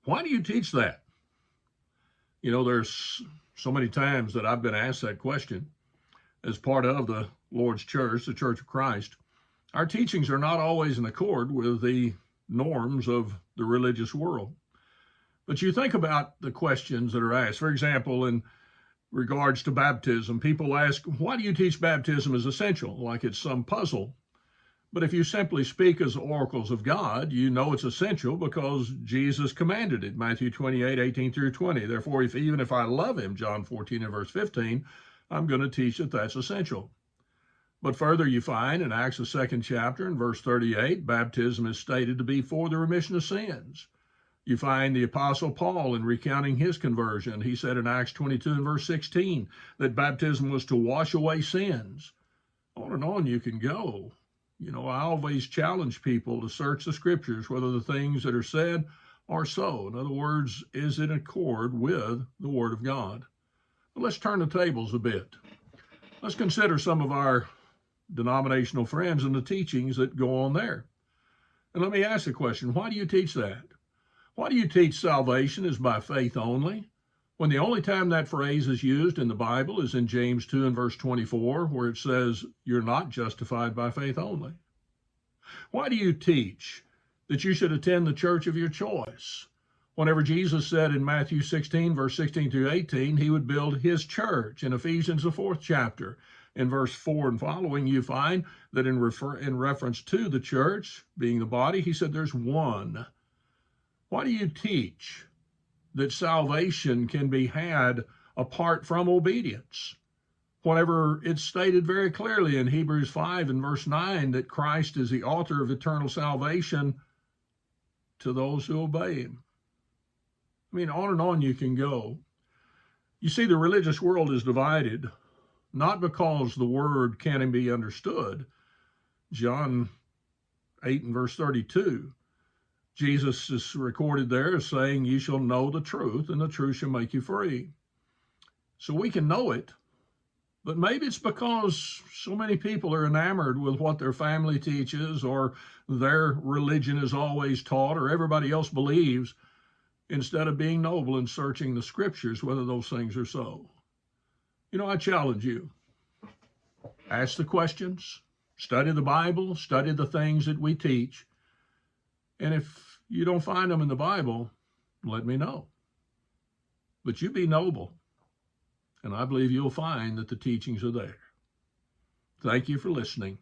Why do you teach that? You know, there's so many times that I've been asked that question as part of the Lord's church, the Church of Christ. Our teachings are not always in accord with the norms of the religious world. But you think about the questions that are asked. For example, in regards to baptism, people ask, why do you teach baptism is essential? Like it's some puzzle. But if you simply speak as oracles of God, you know it's essential because Jesus commanded it. Matthew 28:18 through 20. Therefore, even if I love him, John 14 and verse 15, I'm going to teach that that's essential. But further, you find in Acts, the second chapter, in verse 38, baptism is stated to be for the remission of sins. You find the Apostle Paul in recounting his conversion. He said in Acts 22 and verse 16 that baptism was to wash away sins. On and on you can go. You know, I always challenge people to search the scriptures, whether the things that are said are so. In other words, is it in accord with the Word of God? But let's turn the tables a bit. Let's consider some of our denominational friends and the teachings that go on there. And let me ask the question, why do you teach that? Why do you teach salvation is by faith only, when the only time that phrase is used in the Bible is in James 2 and verse 24, where it says, you're not justified by faith only? Why do you teach that you should attend the church of your choice? Whenever Jesus said in Matthew 16, verse 16 through 18, he would build his church. In Ephesians, the 4th chapter, in verse 4 and following, you find that in reference to the church being the body, he said there's one. Why do you teach that salvation can be had apart from obedience, whenever it's stated very clearly in Hebrews 5 and verse 9 that Christ is the author of eternal salvation to those who obey him? I mean, on and on you can go. You see, the religious world is divided, not because the word can't be understood. John 8 and verse 32, Jesus is recorded there as saying, you shall know the truth, and the truth shall make you free. So we can know it, but maybe it's because so many people are enamored with what their family teaches, or their religion is always taught, or everybody else believes, instead of being noble and searching the scriptures, whether those things are so. You know, I challenge you. Ask the questions, study the Bible, study the things that we teach, and if you don't find them in the Bible, let me know. But you be noble, and I believe you'll find that the teachings are there. Thank you for listening.